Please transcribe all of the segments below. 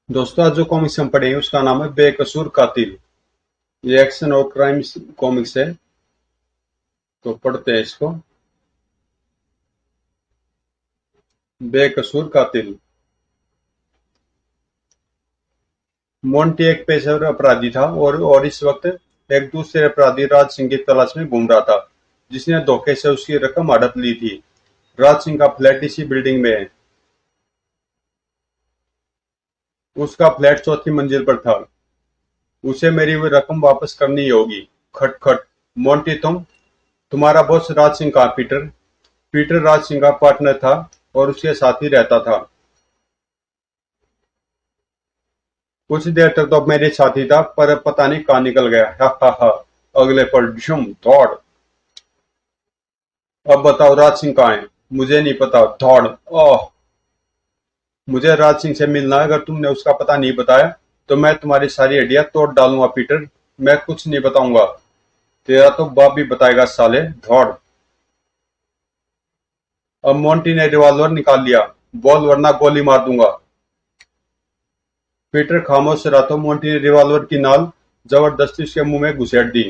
दोस्तों, आज जो कॉमिक्स हम पढ़े हैं उसका नाम है बेकसूर कातिल। ये एक्शन और क्राइम कॉमिक्स है। तो पढ़ते हैं इसको। बेकसूर कातिल। मोंटी एक पेशेवर अपराधी था और इस वक्त एक दूसरे अपराधी राज सिंह की तलाश में घूम रहा था, जिसने धोखे से उसकी रकम हड़प ली थी। राज सिंह का फ्लैट इसी बिल्डिंग में है। उसका फ्लैट चौथी मंजिल पर था। उसे मेरी वो रकम वापस करनी होगी। खट खट। मोंटी, तुम्हारा बॉस राज सिंह कहाँ? पीटर। पीटर राज सिंह का पार्टनर था और उसके साथ ही रहता था। कुछ देर तक तो मेरे साथ ही था, पर पता नहीं कहाँ निकल गया। हा हा हा। अगले पल झुम दौड़। अब बताओ राज सिंह कहाँ है? मुझे नहीं पता। दौड़। ओह। मुझे राज सिंह से मिलना है। अगर तुमने उसका पता नहीं बताया तो मैं तुम्हारी सारी हड्डियां तोड़ डालूंगा पीटर। मैं कुछ नहीं बताऊंगा। तेरा तो बाप भी बताएगा साले। दौड़। अब मोंटी ने रिवॉल्वर निकाल लिया। बोल वरना गोली मार दूंगा। पीटर खामोश रहा तो मोंटी ने रिवॉल्वर की नाल जबरदस्ती उसके मुंह में घुसेड़ दी।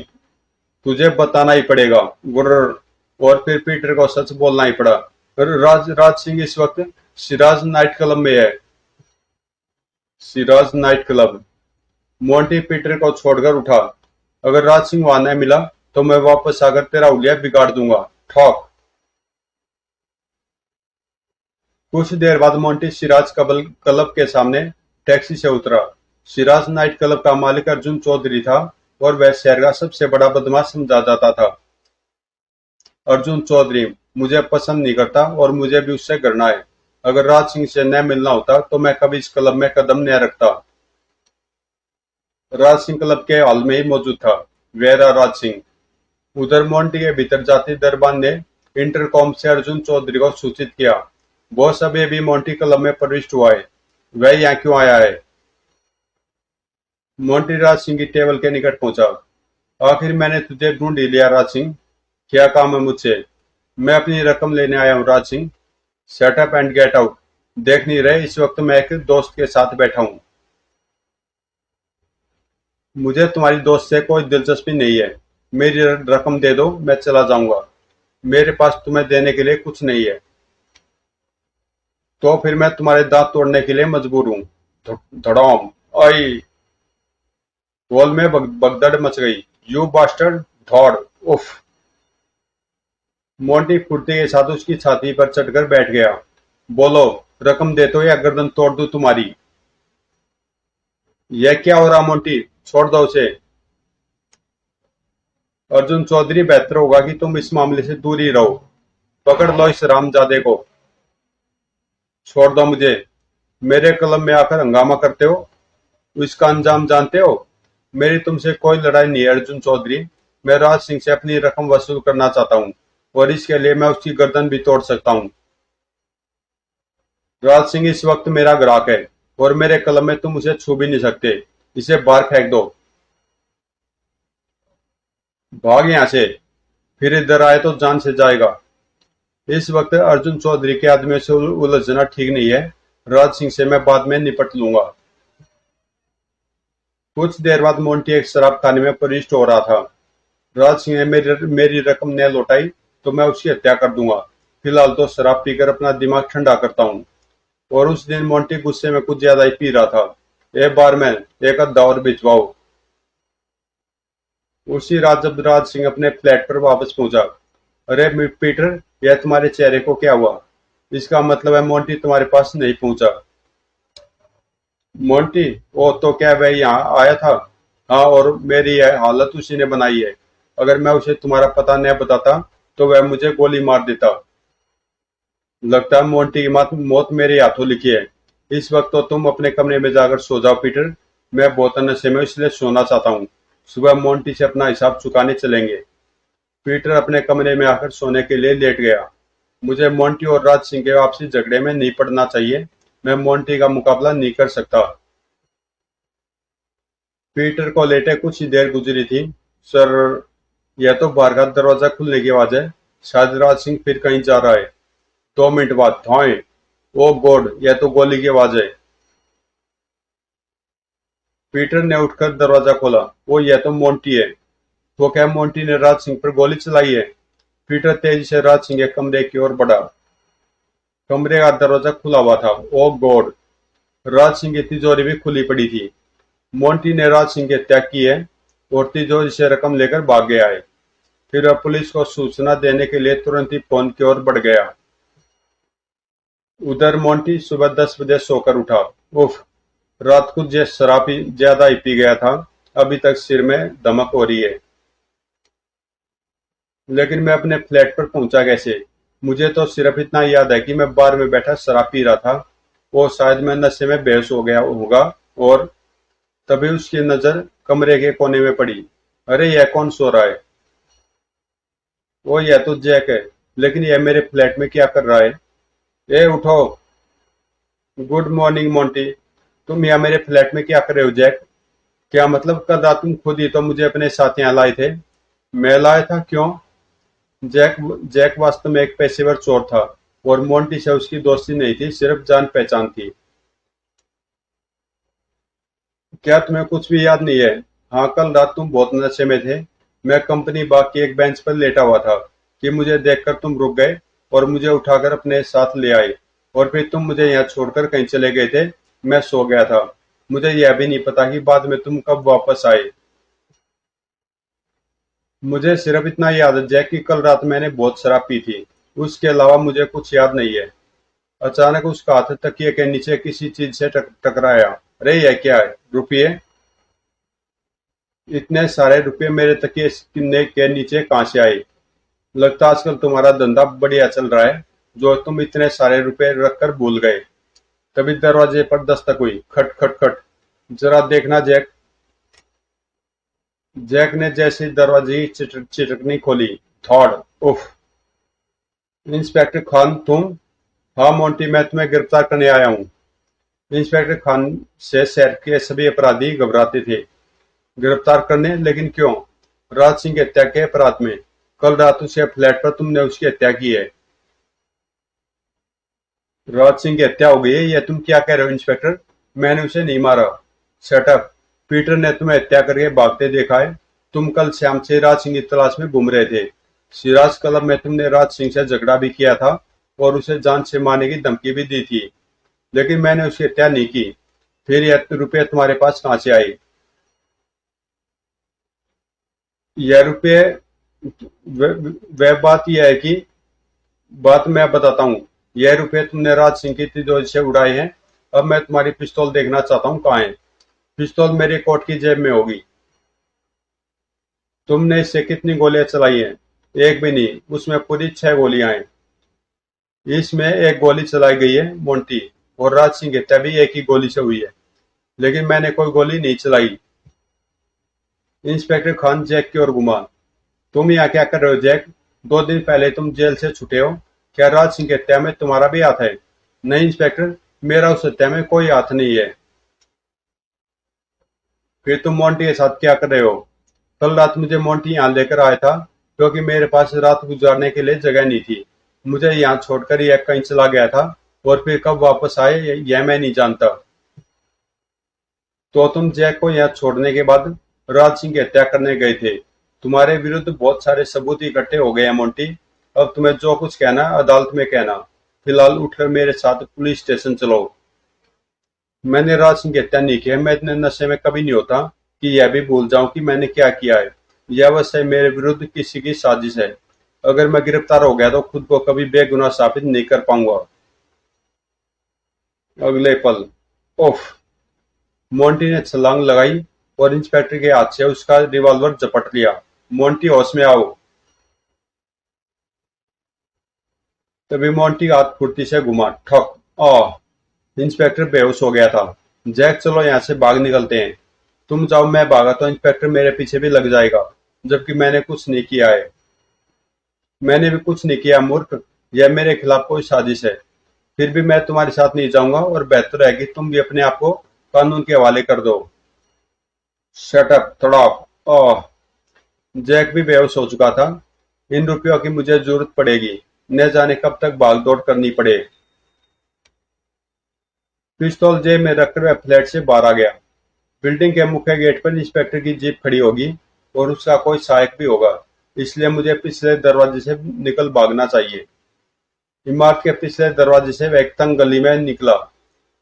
तुझे बताना ही पड़ेगा। गुर्र। और फिर पीटर को सच बोलना ही पड़ा। राज राज सिंह इस वक्त सिराज नाइट क्लब में है। Siraj night club. Monty Peter को छोड़कर उठा। अगर राज सिंह वहां न मिला तो मैं वापस आकर तेरा उलिया बिगाड़ दूंगा। ठोक। कुछ देर बाद मोंटी सिराज क्लब के सामने टैक्सी से उतरा। सिराज नाइट क्लब का मालिक अर्जुन चौधरी था और वह शहर का सबसे बड़ा बदमाश समझा जाता था। अर्जुन चौधरी मुझे पसंद नहीं करता और मुझे भी उससे घृणा है। अगर राज सिंह से न मिलना होता तो मैं कभी इस क्लब में कदम न रखता। राज सिंह क्लब के हॉल में ही मौजूद था। वेरा राज सिंह। उधर मोंटी के भीतर जाते दरबान ने इंटरकॉम से अर्जुन चौधरी को सूचित किया। बॉस अभी अभी मोंटी क्लब में प्रविष्ट हुआ है। वह यहाँ क्यों आया है? मोंटी राज सिंह की टेबल के निकट पहुंचा। आखिर मैंने तुझे ढूंढ ही लिया राज सिंह। क्या काम है मुझसे? मैं अपनी रकम लेने आया हूँ Raj Singh. Shut up and get out. देख नहीं रहे इस वक्त मैं एक दोस्त के साथ बैठा हूँ। मुझे तुम्हारी दोस्त से कोई दिलचस्पी नहीं है। मेरी रकम दे दो, मैं चला जाऊंगा। मेरे पास तुम्हें देने के लिए कुछ नहीं है। तो फिर मैं तुम्हारे दांत तोड़ने के लिए मजबूर हूँ। धड़ाम। आई। हॉल में भगदड़ मच गई। You bastard. धौड़। उफ। मोंटी फुर्ती के साथ उसकी छाती पर चढ़कर बैठ गया। बोलो, रकम दे दो या गर्दन तोड़ दूं तुम्हारी। यह क्या हो रहा मोंटी? छोड़ दो उसे। अर्जुन चौधरी, बेहतर होगा कि तुम इस मामले से दूर ही रहो। पकड़ लो इस रामजादे को। छोड़ दो मुझे। मेरे क्लब में आकर हंगामा करते हो। इसका अंजाम जानते हो। मेरी तुमसे कोई लड़ाई नहीं है अर्जुन चौधरी। मैं राज सिंह से अपनी रकम वसूल करना चाहता हूँ और इसके लिए मैं उसकी गर्दन भी तोड़ सकता हूँ। राज सिंह इस वक्त मेरा ग्राहक है और मेरे क्लब में तुम उसे छू भी नहीं सकते। इसे बाहर फेंक दो। भाग यहाँ से। फिर इधर आए तो जान से जाएगा। इस वक्त अर्जुन चौधरी के आदमियों से उलझना ठीक नहीं है। राज सिंह से मैं बाद में निपट लूंगा। कुछ देर बाद मोंटी एक शराब खाने में प्रविष्ट हो रहा था। राज सिंह ने मेरी रकम न लौटाई तो मैं उसकी हत्या कर दूंगा। फिलहाल तो शराब पीकर अपना दिमाग ठंडा करता हूँ। और उस दिन मोंटी गुस्से में कुछ ज्यादा ही पी रहा था। एक बार मैं एक अद्धा और भिजवाओ। उसी रात जब राज सिंह अपने फ्लैट पर वापस पहुंचा। अरे पीटर, यह तुम्हारे चेहरे को क्या हुआ? इसका मतलब है मोंटी तुम्हारे पास नहीं पहुंचा। मोंटी? ओ, तो क्या वह यहाँ आया था? हाँ, और मेरी यह हालत उसी ने बनाई है। अगर मैं उसे तुम्हारा पता न बताता तो वह मुझे गोली मार देता। लगता है मोंटी की मौत मेरे हाथों लिखी है। इस वक्त तो तुम अपने कमरे में जाकर सो जाओ पीटर। मैं बहुत नशे में इसलिए सोना चाहता हूँ। सुबह मोंटी से अपना हिसाब चुकाने चलेंगे। पीटर अपने कमरे में आकर सोने के लिए लेट गया। मुझे मोंटी और राज सिंह के आपसी झगड़े में नहीं पड़ना चाहिए। मैं मोंटी का मुकाबला नहीं कर सकता। पीटर को लेटे कुछ ही देर गुजरी थी। सर, यह तो बाहर का दरवाजा खुलने की आवाज है। शायद राज सिंह फिर कहीं जा रहा है। 2 मिनट बाद धाए। ओ गॉड, यह तो गोली की आवाज है। पीटर ने उठकर दरवाजा खोला। वो यह तो मोंटी है। तो क्या मोंटी ने राज सिंह पर गोली चलाई है? पीटर तेजी से राज सिंह के कमरे की ओर बढ़ा। कमरे का दरवाजा खुला हुआ था। ओ गॉड! राज सिंह की तिजोरी भी खुली पड़ी थी। मोंटी ने राज सिंह की हत्या की है और तिजोरी से रकम लेकर भाग गया है। फिर वह पुलिस को सूचना देने के लिए तुरंत ही फोन की ओर बढ़ गया। उधर मोंटी सुबह 10 बजे सोकर उठा। उफ! रात को शराब ज्यादा ही पी गया था। अभी तक सिर में दमक हो रही है। लेकिन मैं अपने फ्लैट पर पहुंचा कैसे? मुझे तो सिर्फ इतना याद है कि मैं बार में बैठा शराब पी रहा था। वो शायद मैं नशे में बेहोश हो गया होगा और तभी उसकी नजर कमरे के कोने में पड़ी। अरे यह कौन सो रहा है? वो यह तो जैक है। लेकिन यह मेरे फ्लैट में क्या कर रहा है? ए उठो! Good morning Monty. तुम यहाँ मेरे फ्लैट में क्या कर रहे हो जैक? क्या मतलब कल रात तुम खुद ही तो मुझे अपने साथ यहाँ लाए थे। मैं लाया था क्यों? जैक जैक वास्तव में एक पेशेवर चोर था और मोंटी से उसकी दोस्ती नहीं थी, सिर्फ जान पहचान थी। क्या तुम्हें कुछ भी याद नहीं है? हाँ, कल रात तुम बहुत नशे में थे। मैं कंपनी बाग की एक बेंच पर लेटा हुआ था कि मुझे देखकर तुम रुक गए और मुझे उठाकर अपने साथ ले आए। और फिर तुम मुझे यहाँ छोड़कर कहीं चले गए थे। मैं सो गया था। मुझे यह भी नहीं पता कि बाद में तुम कब वापस आए। मुझे सिर्फ इतना याद है जैक कि कल रात मैंने बहुत शराब पी थी। उसके अलावा मुझे कुछ याद नहीं है। अचानक उसका हाथ तकिए के नीचे किसी चीज से टकराया। अरे यह क्या है? रुपये! इतने सारे रुपये मेरे तकिए के नीचे कहाँ से आए? लगता है आजकल तुम्हारा धंधा बढ़िया चल रहा है, जो तुम इतने सारे रुपए रखकर भूल गए। तभी दरवाजे पर दस्तक हुई। खट खट खट। जरा देखना जैक। जैक ने जैसे ही दरवाजे की चिटकनी खोली, थॉड! उफ! इंस्पेक्टर खान तुम? हाँ मोंटी, मैं तुम्हें गिरफ्तार करने आया हूँ। इंस्पेक्टर खान से शहर के सभी अपराधी घबराते थे। गिरफ्तार करने? लेकिन क्यों? राज सिंह की हत्या के अपराध में। कल रात उसे फ्लैट पर तुमने उसकी हत्या की है। राज सिंह की हत्या हो गई है? यह तुम क्या कह रहे हो इंस्पेक्टर? मैंने उसे नहीं मारा। Shut up! पीटर ने तुम्हें हत्या करके भागते देखा है। तुम कल शाम से राज सिंह की तलाश में घूम रहे थे। सिराज क्लब में तुमने राज सिंह से झगड़ा भी किया था और उसे जान से मारने की धमकी भी दी थी। लेकिन मैंने उसकी हत्या नहीं की। फिर यह रुपये तुम्हारे पास कहाँ से आए? यह रुपये वह बात यह है कि बात मैं बताता हूँ। यह रुपये तुमने राज सिंह की तिजोरी से उड़ाए हैं। अब मैं तुम्हारी पिस्तौल देखना चाहता हूँ, कहाँ है? पिस्तौल मेरी कोट की जेब में होगी। तुमने इससे कितनी गोलियां चलाई हैं? एक भी नहीं, उसमें पूरी 6 गोलियां हैं। इसमें एक गोली चलाई गई है मोंटी, और राज सिंह की हत्या भी एक ही गोली से हुई है। लेकिन मैंने कोई गोली नहीं चलाई। इंस्पेक्टर खान जैक की ओर घुमा। तुम यहाँ क्या कर रहे हो जैक? 2 दिन पहले तुम जेल से छूटे हो। क्या राज सिंह की हत्या में तुम्हारा भी हाथ है? नहीं इंस्पेक्टर, मेरा उस हत्या में कोई हाथ नहीं है। फिर तुम मोंटी के साथ क्या कर रहे हो? कल रात मुझे मोंटी यहाँ लेकर आया था क्योंकि मेरे पास रात गुजारने के लिए जगह नहीं थी। मुझे यहाँ छोड़कर यह कहीं चला गया था और फिर कब वापस आए यह मैं नहीं जानता। तो तुम जैक को यहाँ छोड़ने के बाद राज सिंह की हत्या करने गए थे। तुम्हारे विरुद्ध बहुत सारे सबूत इकट्ठे हो गए हैं मोंटी। अब तुम्हें जो कुछ कहना है अदालत में कहना। फिलहाल उठकर मेरे साथ पुलिस स्टेशन चलो। मैंने राज सिंह की हत्या नहीं की है। मैं इतने नशे में कभी नहीं होता कि यह भी भूल जाऊं कि मैंने क्या किया है। यह अवश्य मेरे विरुद्ध किसी की साजिश है। अगर मैं गिरफ्तार हो गया तो खुद को कभी बेगुनाह साबित नहीं कर पाऊंगा। अगले पल, उफ! मोंटी ने छलांग लगाई और इंस्पेक्टर के हाथ से उसका रिवॉल्वर झपट लिया। मोंटी, होश में आओ! तभी मोंटी हाथ फुर्ती से घुमा। ठक! आह! इंस्पेक्टर बेहोश हो गया था। जैक, चलो यहाँ से भाग निकलते हैं। तुम जाओ, मैं भागा तो इंस्पेक्टर मेरे पीछे भी लग जाएगा, जबकि मैंने कुछ नहीं किया है। मैंने भी कुछ नहीं किया मूर्ख। यह मेरे खिलाफ कोई साजिश है। फिर भी मैं तुम्हारे साथ नहीं जाऊंगा और बेहतर है कि तुम भी अपने आप को कानून के हवाले कर दो। Shut up! तड़ाक! ओह! जैक भी बेहोश हो चुका था। इन रुपयों की मुझे जरूरत पड़ेगी। न जाने कब तक भाग दौड़ करनी पड़े। पिस्तौल जेब में रखकर वह फ्लैट से बाहर आ गया। बिल्डिंग के मुख्य गेट पर इंस्पेक्टर की जीप खड़ी होगी और उसका कोई सहायक भी होगा, इसलिए मुझे पिछले दरवाजे से निकल भागना चाहिए। इमारत के पिछले दरवाजे से वह एक तंग गली में निकला।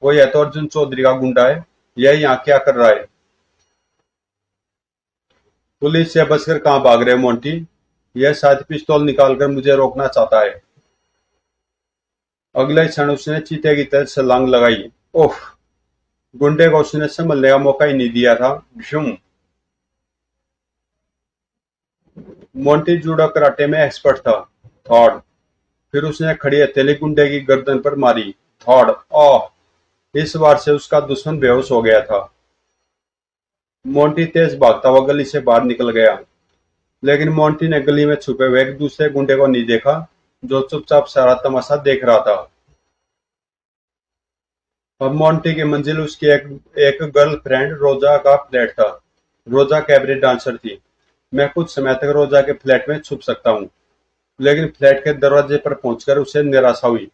वो यह तो अर्जुन चौधरी का गुंडा है, यह यहाँ क्या कर रहा है? पुलिस से बचकर कहाँ भाग रहे हो मोंटी? यह शायद पिस्तौल निकालकर मुझे रोकना चाहता है। अगले क्षण उसने चीते की तरह छलांग लगाई। ओह! गुंडे को उसने संभलने का मौका ही नहीं दिया था। भ्यूम! मोंटी जूडो कराटे में एक्सपर्ट था। थॉड! फिर उसने खड़ी हथेली गुंडे की गर्दन पर मारी। थॉड! आह! इस बार से उसका दुश्मन बेहोश हो गया था। मोंटी तेज भागता हुआ गली से बाहर निकल गया, लेकिन मोंटी ने गली में छुपे हुए एक दूसरे गुंडे को नहीं देखा, जो चुपचाप सारा तमाशा देख रहा था। अब मोंटी की मंजिल उसकी एक गर्लफ्रेंड रोजा का फ्लैट था। रोजा कैबरे डांसर थी। मैं कुछ समय तक रोजा के फ्लैट में छुप सकता हूँ, लेकिन फ्लैट के दरवाजे पर पहुंचकर उसे निराशा हुई।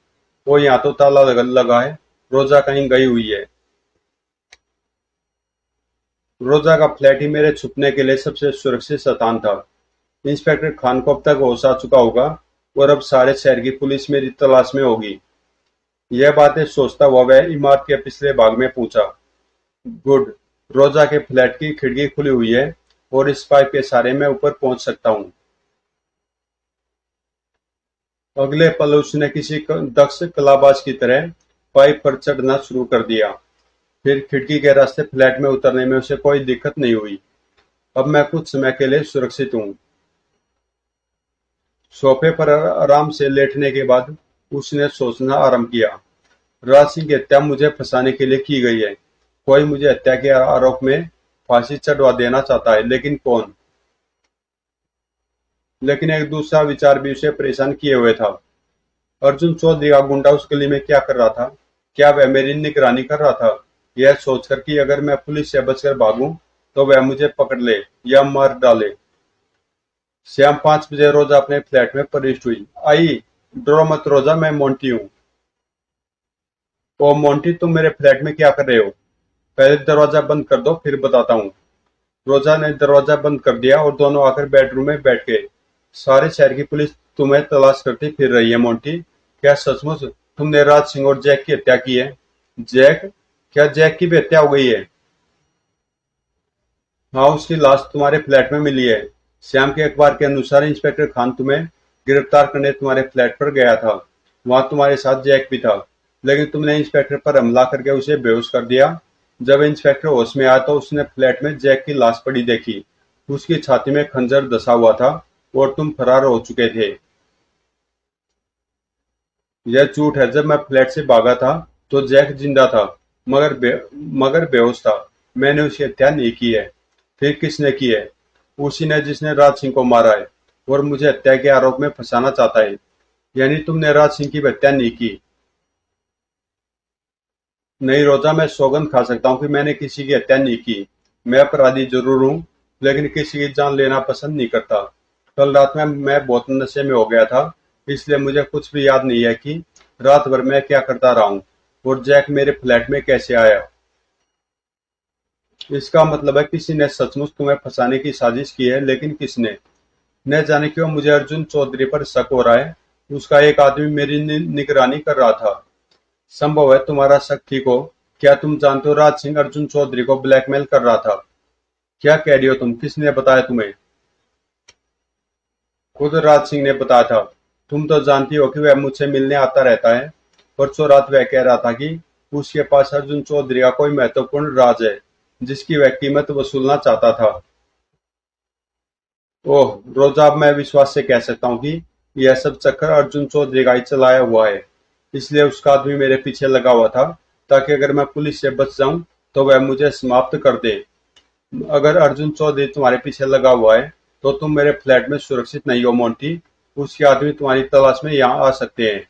वो यहाँ तो ताला लगा है, रोजा कहीं गई हुई है। रोजा का फ्लैट ही मेरे छुपने के लिए सबसे सुरक्षित स्थान था। इंस्पेक्टर खान को अब तक होश आ चुका होगा और अब सारे शहर की पुलिस मेरी तलाश में होगी। यह बातें सोचता हुआ वह इमारत के पिछले भाग में पहुंचा। गुड! रोजा के फ्लैट की खिड़की खुली हुई है और इस पाइप के सहारे मैं ऊपर पहुंच सकता हूँ। अगले पल उसने किसी दक्ष कलाबाज की तरह पाइप पर चढ़ना शुरू कर दिया। फिर खिड़की के रास्ते फ्लैट में उतरने में उसे कोई दिक्कत नहीं हुई। अब मैं कुछ समय के लिए सुरक्षित हूँ। सोफे पर आराम से लेटने के बाद उसने सोचना आरंभ किया। राज सिंह की हत्या मुझे फंसाने के लिए की गई है। कोई मुझे हत्या के आरोप में फांसी चढ़वा देना चाहता है, लेकिन कौन? लेकिन एक दूसरा विचार भी उसे परेशान किए हुए था। अर्जुन चौधरी का गुंडा उस गली में क्या कर रहा था? क्या वह मेरी निगरानी कर रहा था? यह सोचकर कि अगर मैं पुलिस से बचकर भागूं तो वह मुझे पकड़ ले या मार डाले। शाम 5 बजे रोजा अपने फ्लैट में प्रविष्ट हुई। आई! डरो मत रोजा, मैं मोंटी हूँ। ओ मोंटी, तुम मेरे फ्लैट में क्या कर रहे हो? पहले दरवाजा बंद कर दो, फिर बताता हूँ। रोजा ने दरवाजा बंद कर दिया और दोनों आकर बेडरूम में बैठ गए। सारे शहर की पुलिस तुम्हें तलाश करती फिर रही है मोंटी। क्या सचमुच तुमने राज सिंह और जैक की हत्या की है? जैक? क्या जैक की भी हत्या हो गई है? हाँ, उसकी लाश तुम्हारे फ्लैट में मिली है। श्याम के अखबार के अनुसार इंस्पेक्टर खान तुम्हें गिरफ्तार करने तुम्हारे फ्लैट पर गया था। वहां तुम्हारे साथ जैक भी था, लेकिन तुमने इंस्पेक्टर पर हमला करके उसे बेहोश कर दिया। जब इंस्पेक्टर होश में आया तो उसने फ्लैट में जैक की लाश पड़ी देखी। उसकी छाती में खंजर धंसा हुआ था और तुम फरार हो चुके थे। यह झूठ है। जब मैं फ्लैट से भागा था तो जैक जिंदा था, मगर बेहोश था। मैंने उसकी हत्या नहीं की है। फिर किसने की है? उसी ने जिसने राज सिंह को मारा है और मुझे हत्या के आरोप में फंसाना चाहता है। यानी तुमने राज सिंह की भी हत्या नहीं की? नहीं रोजा, मैं सौगंध खा सकता हूँ कि मैंने किसी की हत्या नहीं की। मैं अपराधी जरूर हूँ, लेकिन किसी की जान लेना पसंद नहीं करता। कल रात में मैं बहुत नशे में हो गया था, इसलिए मुझे कुछ भी याद नहीं है कि रात भर मैं क्या करता रहा हूँ और जैक मेरे फ्लैट में कैसे आया। इसका मतलब है किसी ने सचमुच तुम्हें फंसाने की साजिश की है, लेकिन किसने? न जाने क्यों मुझे अर्जुन चौधरी पर शक हो रहा है। उसका एक आदमी मेरी निगरानी कर रहा था। संभव है तुम्हारा शक ठीक हो। क्या तुम जानते हो राज सिंह अर्जुन चौधरी को ब्लैकमेल कर रहा था? क्या कह रही हो तुम? किसने बताया तुम्हें? खुद राज सिंह ने बताया था। तुम तो जानती हो कि वह मुझसे मिलने आता रहता है। परसों रात वह कह रहा था कि उसके पास अर्जुन चौधरी का कोई महत्वपूर्ण राज है, जिसकी वह कीमत वसूलना चाहता था। ओह रोजा, अब मैं विश्वास से कह सकता हूँ कि यह सब चक्कर अर्जुन चौधरी का ही चलाया हुआ है। इसलिए उसका आदमी मेरे पीछे लगा हुआ था, ताकि अगर मैं पुलिस से बच जाऊं तो वह मुझे समाप्त कर दे। अगर अर्जुन चौधरी तुम्हारे पीछे लगा हुआ है तो तुम मेरे फ्लैट में सुरक्षित नहीं हो मोंटी। उसके आदमी तुम्हारी तलाश में यहाँ आ सकते हैं।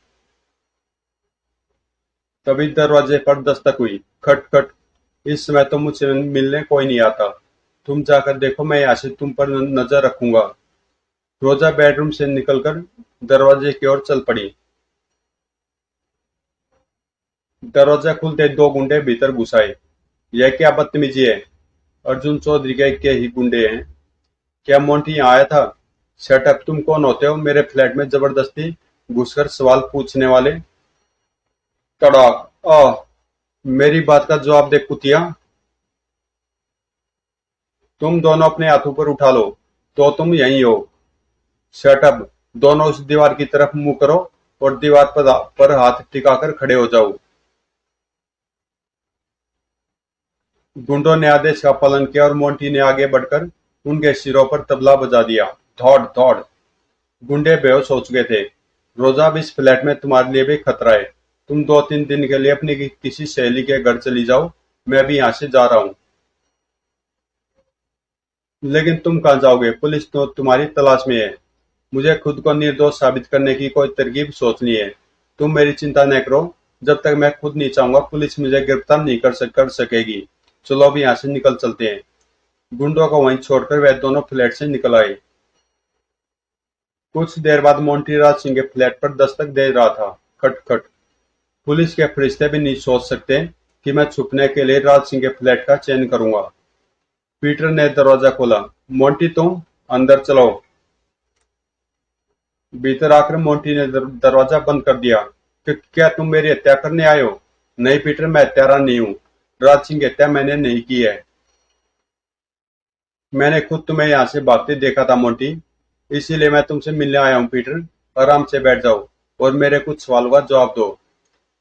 तभी दरवाजे पर दस्तक हुई। खट खट। इस समय तो मुझसे मिलने कोई नहीं आता। तुम जाकर देखो, मैं यहाँ से तुम पर नजर रखूंगा। रोजा बेडरूम से निकलकर दरवाजे की ओर चल पड़ी। दरवाजा खुलते दो गुंडे भीतर घुस आए। यह क्या बदतमीजी है? अर्जुन चौधरी के ही गुंडे हैं। क्या मोंटी यहाँ आया था? सेटअप, तुम कौन होते हो मेरे फ्लैट में जबरदस्ती घुसकर सवाल पूछने वाले? तड़ाक! आह! मेरी बात का जवाब दे कुतिया। तुम दोनों अपने हाथों पर उठा लो, तो तुम यहीं हो। शटअप! दोनों उस दीवार की तरफ मुंह करो और दीवार पर हाथ टिकाकर खड़े हो जाओ। गुंडों ने आदेश का पालन किया और मोंटी ने आगे बढ़कर उनके सिरों पर तबला बजा दिया। धौड़ धौड़! गुंडे बेहोश हो चुके थे। रोजा, अब इस फ्लैट में तुम्हारे लिए भी खतरा है। तुम 2-3 दिन के लिए अपनी किसी सहेली के घर चली जाओ। मैं भी यहाँ से जा रहा हूँ। लेकिन तुम कहाँ जाओगे? पुलिस तो तुम्हारी तलाश में है। मुझे खुद को निर्दोष साबित करने की कोई तरकीब सोचनी है। तुम मेरी चिंता न करो। जब तक मैं खुद नहीं चाहूंगा, पुलिस मुझे गिरफ्तार नहीं कर सकेगी। चलो अभी यहाँ से निकल चलते हैं। गुंडों को वहीं छोड़कर वे दोनों फ्लैट से निकल आए। कुछ देर बाद मोंटी राज सिंह के फ्लैट पर दस्तक दे रहा था। खट खट! पुलिस के फरिश्ते भी नहीं सोच सकते कि मैं छुपने के लिए राज सिंह के फ्लैट का चयन करूंगा। पीटर ने दरवाजा खोला। मोंटी, तुम अंदर चलो। भीतर आकर मोंटी ने दरवाजा बंद कर दिया। क्या तुम मेरी हत्या करने आए हो? नहीं पीटर, मैं हत्यारा नहीं हूँ। राज सिंह की हत्या मैंने नहीं की है। मैंने खुद तुम्हें यहाँ से भागते देखा था मोंटी, इसीलिए मैं तुमसे मिलने आया हूँ। पीटर, आराम से बैठ जाओ और मेरे कुछ सवालों का जवाब दो।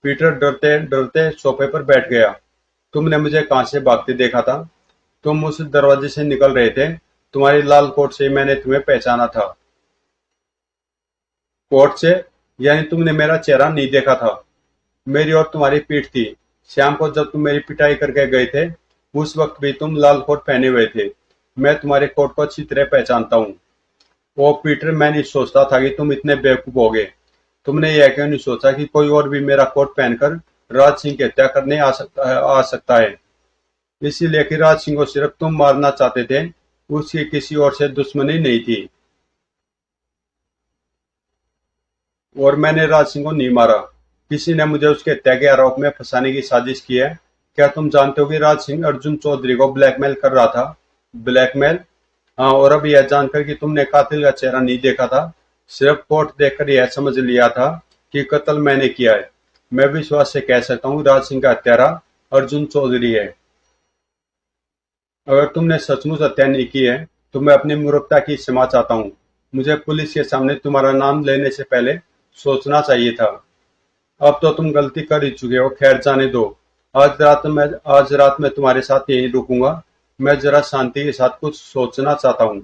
पीटर डरते डरते सोफे पर बैठ गया। तुमने मुझे कहाँ से भागते देखा था? तुम उस दरवाजे से निकल रहे थे। तुम्हारी लाल कोट से मैंने तुम्हें पहचाना था। कोर्ट से? यानी तुमने मेरा चेहरा नहीं देखा था? मेरी और तुम्हारी पीठ थी। शाम को जब तुम मेरी पिटाई करके गए थे, उस वक्त भी तुम लाल कोट पहने हुए थे। मैं तुम्हारे कोट को अच्छी तरह पहचानता हूँ। ओ पीटर, मैं नहीं सोचता था कि तुम इतने बेवकूफ होगे। तुमने यह क्यों नहीं सोचा कि कोई और भी मेरा कोट पहनकर राज सिंह की हत्या करने आ सकता है? इसीलिए कि राज सिंह को सिर्फ तुम मारना चाहते थे, उसकी किसी और से दुश्मनी नहीं थी। और मैंने राज सिंह को नहीं मारा। किसी ने मुझे उसके हत्या के आरोप में फंसाने की साजिश की है। क्या तुम जानते हो कि राज सिंह अर्जुन चौधरी को ब्लैकमेल कर रहा था? ब्लैकमेल? हाँ, और अब यह जानकर कि तुमने कातिल का चेहरा नहीं देखा था, सिर्फ कोट देखकर यह समझ लिया था कि कत्ल मैंने किया है। मैं विश्वास से कह सकता हूँ राज सिंह का हत्यारा अर्जुन चौधरी है। अगर तुमने सचमुच हत्या नहीं की है तो मैं अपनी मूर्खता की क्षमा चाहता हूँ। मुझे पुलिस के सामने तुम्हारा नाम लेने से पहले सोचना चाहिए था। अब तो तुम गलती कर ही चुके हो। खैर, जाने दो। आज रात मैं तुम्हारे साथ यहीं रुकूंगा। मैं जरा शांति के साथ कुछ सोचना चाहता हूँ।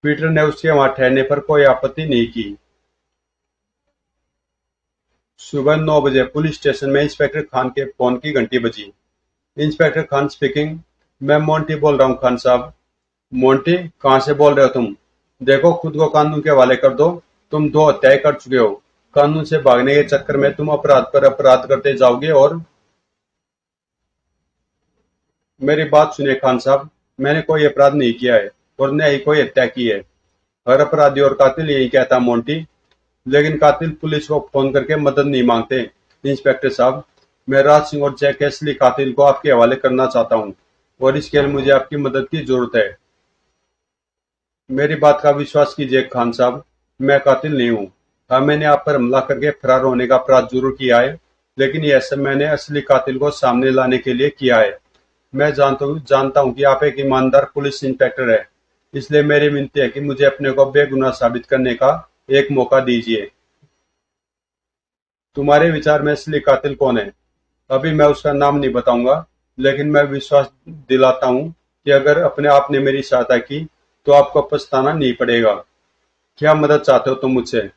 पीटर ने उसके वहां ठहरने पर कोई आपत्ति नहीं की। सुबह 9 बजे पुलिस स्टेशन में इंस्पेक्टर खान के फोन की घंटी बजी। Inspector Khan speaking. मैं मोंटी बोल रहा हूँ खान साहब। मोंटी, कहाँ से बोल रहे हो तुम? देखो, खुद को कानून के हवाले कर दो। तुम 2 हत्याएं कर चुके हो। कानून से भागने के चक्कर में तुम अपराध पर अपराध करते जाओगे। और मेरी बात सुनिए खान साहब, मैंने कोई अपराध नहीं किया है और न ही कोई हत्या की है। हर अपराधी और कातिल यही कहता मोंटी। लेकिन कातिल पुलिस को फोन करके मदद नहीं मांगते। इंस्पेक्टर साहब, मैं राज सिंह और जैक एशली कातिल को आपके हवाले करना चाहता हूँ और इसके लिए मुझे आपकी मदद की जरूरत है। मेरी बात का विश्वास कीजिए खान साहब, मैं कातिल नहीं हूँ। हाँ, मैंने आप पर हमला करके फरार होने का अपराध जरूर किया है, लेकिन यह सब मैंने असली कातिल को सामने लाने के लिए किया है। मैं जानता हूँ कि आप एक ईमानदार पुलिस इंस्पेक्टर है, इसलिए मेरी विनती है कि मुझे अपने को बेगुनाह साबित करने का एक मौका दीजिए। तुम्हारे विचार में असली कातिल कौन है? अभी मैं उसका नाम नहीं बताऊंगा, लेकिन मैं विश्वास दिलाता हूँ कि अगर अपने आप ने मेरी सहायता की तो आपको पछताना नहीं पड़ेगा। क्या मदद चाहते हो तुम मुझसे?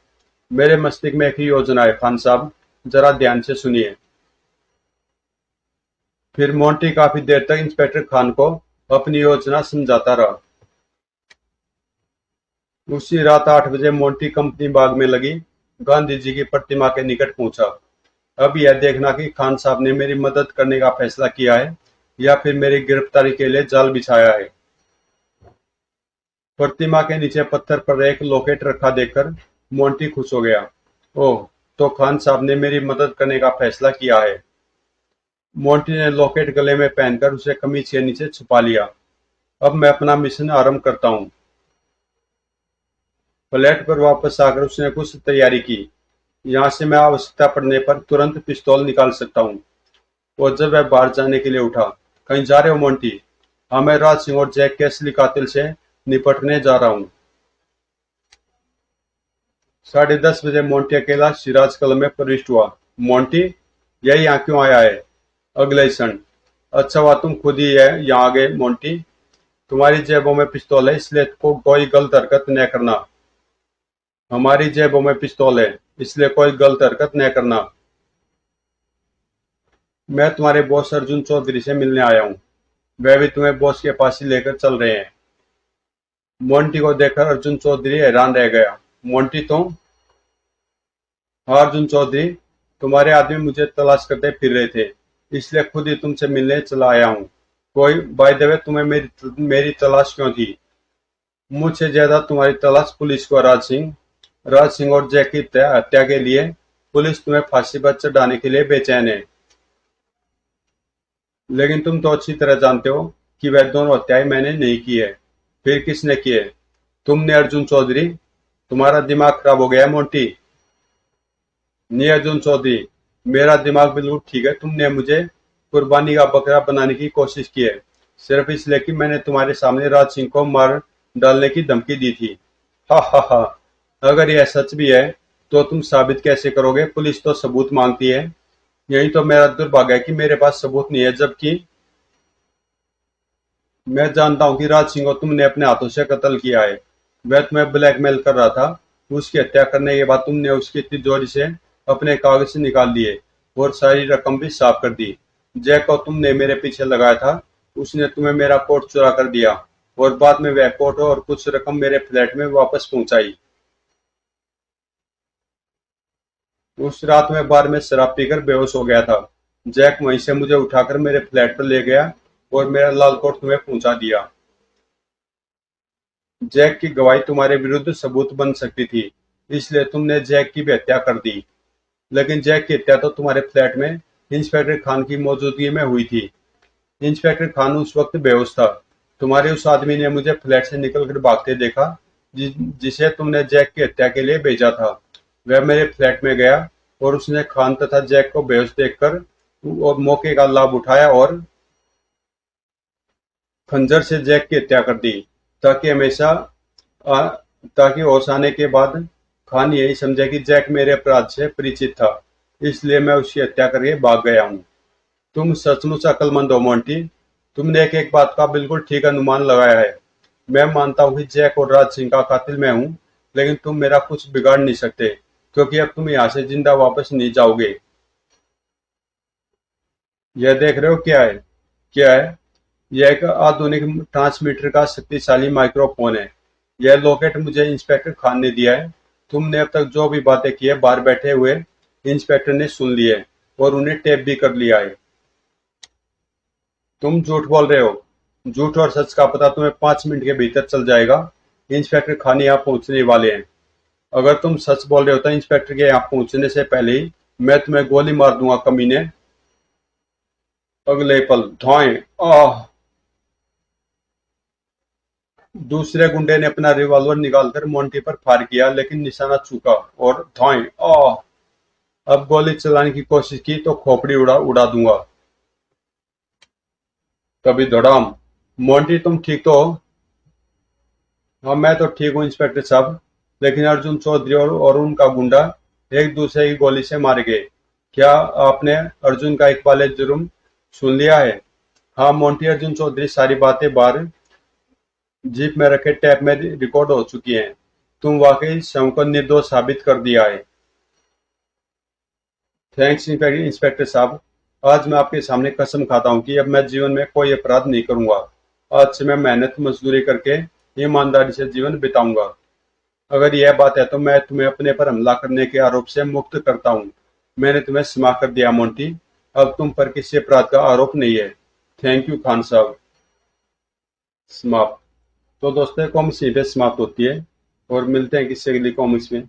मेरे मस्तिष्क में एक ही योजना है खान साहब, जरा ध्यान से सुनिए। फिर मोंटी काफी देर तक इंस्पेक्टर खान को अपनी योजना समझाता रहा। उसी रात 8 बजे मोंटी कंपनी बाग में लगी गांधी जी की प्रतिमा के निकट पहुंचा। अब यह देखना कि खान साहब ने मेरी मदद करने का फैसला किया है या फिर मेरी गिरफ्तारी के लिए जाल बिछाया है। प्रतिमा के नीचे पत्थर पर एक लॉकेट रखा देखकर मोंटी खुश हो गया। ओह, तो खान साहब ने मेरी मदद करने का फैसला किया है। मोंटी ने लॉकेट गले में पहनकर उसे कमीज के नीचे छुपा लिया। अब मैं अपना मिशन आरंभ करता हूँ। फ्लैट पर वापस आकर उसने कुछ तैयारी की। यहाँ से मैं आवश्यकता पड़ने पर तुरंत पिस्तौल निकाल सकता हूँ। और जब वह बाहर जाने के लिए उठा, कहीं जा रहे हो मोंटी? हाँ, मैं राज सिंह और जैक के असली कातिल से निपटने जा रहा हूँ। 10:30 बजे मोंटी अकेला सिराज कलब में प्रविष्ट हुआ। मोंटी, यह यहाँ क्यों आया है? अगले ही क्षण, अच्छा हुआ तुम खुद ही है यहाँ आ गए मोंटी। तुम्हारी जेबों में पिस्तौल है, इसलिए को कोई गलत हरकत न करना। हमारी जेबों में पिस्तौल है, इसलिए कोई गलत हरकत न करना। मैं तुम्हारे बॉस अर्जुन चौधरी से मिलने आया हूँ। वह भी तुम्हें बॉस के पास ही लेकर चल रहे हैं। मोंटी को देखकर अर्जुन चौधरी हैरान रह गया। मोंटी तुम? हाँ अर्जुन चौधरी, तुम्हारे आदमी मुझे तलाश करते फिर रहे थे, इसलिए खुद ही तुमसे मिलने चला आया हूँ। कोई बाय द वे, तुम्हें मेरी तलाश क्यों थी? मुझसे ज्यादा तुम्हारी तलाश पुलिस को। राज सिंह और जैक की हत्या के लिए पुलिस तुम्हें फांसी पर चढ़ाने के लिए बेचैन है। लेकिन तुम तो अच्छी तरह जानते हो कि वह दोनों हत्याएं मैंने नहीं की है। फिर किसने की है? तुमने अर्जुन चौधरी। तुम्हारा दिमाग खराब हो गया है मोंटी। नहीं अर्जुन चौधरी, मेरा दिमाग बिल्कुल ठीक है। तुमने मुझे कुर्बानी का बकरा बनाने की कोशिश की है, सिर्फ इसलिए कि मैंने तुम्हारे सामने राज सिंह को मार डालने की धमकी दी थी। हा हा हा। अगर यह सच भी है तो तुम साबित कैसे करोगे? पुलिस तो सबूत मांगती है। यही तो मेरा दुर्भाग्य है कि मेरे पास सबूत नहीं है, जबकि मैं जानता हूँ कि राज सिंह को तुमने अपने हाथों से कत्ल किया है। वह तुम्हें ब्लैकमेल कर रहा था। उसकी हत्या करने के बाद तुमने उसकी तिजोरी से अपने कागज निकाल लिए और सारी रकम भी साफ कर दी। जैक को तुमने मेरे पीछे लगाया था। उसने तुम्हें मेरा कोट चुरा कर दिया और बाद में वह कोट और कुछ रकम मेरे फ्लैट में वापस पहुंचाई। उस रात में बार में शराब पीकर बेहोश हो गया था। जैक वहीं से मुझे उठाकर मेरे फ्लैट पर ले गया और मेरा लाल कोट तुम्हें पहुंचा दिया। जैक की गवाही तुम्हारे विरुद्ध सबूत बन सकती थी, इसलिए तुमने जैक की भी हत्या कर दी। लेकिन जैक की हत्या तो तुम्हारे फ्लैट में इंस्पेक्टर खान की मौजूदगी में हुई थी। इंस्पेक्टर खान उस वक्त बेहोश था। तुम्हारे उस आदमी ने मुझे फ्लैट से निकलकर भागते देखा, जिसे तुमने जैक की हत्या के लिए भेजा था। वह मेरे फ्लैट में गया और उसने खान तथा जैक को बेहोश देखकर और मौके का लाभ उठाया और खंजर से जैक की हत्या कर दी, ताकि हमेशा आ, ताकि होश आने के बाद खान यही समझे कि जैक मेरे अपराध से परिचित था। इसलिए मैं उसकी हत्या करके भाग गया हूँ। तुम सचमुच अक्लमंद हो मोंटी। तुमने एक एक बात का बिल्कुल ठीक अनुमान लगाया है। मैं मानता हूँ कि जैक और राज सिंह का कातिल मैं हूँ, लेकिन तुम मेरा कुछ बिगाड़ नहीं सकते, क्योंकि अब तुम यहाँ से जिंदा वापस नहीं जाओगे। यह देख रहे हो क्या है? क्या है? यह एक आधुनिक ट्रांसमीटर का शक्तिशाली माइक्रोफोन है। यह लॉकेट मुझे इंस्पेक्टर खान ने दिया है। तुमने अब तक जो भी बातें की है बाहर बैठे हुए इंस्पेक्टर ने सुन ली है और उन्हें टेप भी कर लिया है। तुम झूठ बोल रहे हो। झूठ और सच का पता तुम्हें 5 मिनट के भीतर चल जाएगा। इंस्पेक्टर खान यहाँ पहुंचने वाले हैं। अगर तुम सच बोल रहे हो तो इंस्पेक्टर के यहाँ पहुंचने से पहले ही मैं तुम्हें गोली मार दूंगा कमीने। अगले पल धौएं। आह। दूसरे गुंडे ने अपना रिवॉल्वर निकालकर मोंटी पर फायर किया, लेकिन निशाना चूका और धौएं। आह। अब गोली चलाने की कोशिश की तो खोपड़ी उड़ा उड़ा दूंगा। तभी धड़ाम। मोंटी तुम ठीक तो हो? हाँ मैं तो ठीक हूँ इंस्पेक्टर साहब, लेकिन अर्जुन चौधरी और उनका गुंडा एक दूसरे की गोली से मारे गए। क्या आपने अर्जुन का इकबाल जुर्म सुन लिया है? हाँ मोंटी, अर्जुन चौधरी सारी बातें बाहर जीप में रखे टैप में रिकॉर्ड हो चुकी हैं। तुम वाकई स्वयं को निर्दोष साबित कर दिया है। थैंक्स इंस्पेक्टर साहब। आज मैं आपके सामने कसम खाता हूँ कि अब मैं जीवन में कोई अपराध नहीं करूंगा। आज से मैं मेहनत मजदूरी करके ईमानदारी से जीवन बिताऊंगा। अगर यह बात है तो मैं तुम्हें अपने पर हमला करने के आरोप से मुक्त करता हूँ। मैंने तुम्हें क्षमा कर दिया मोंटी। अब तुम पर किसी अपराध का आरोप नहीं है। थैंक यू खान साहब। समाप्त। तो दोस्तों कॉमिक्स यहीं पे समाप्त होती है और मिलते हैं किसी अगली कॉमिक्स में।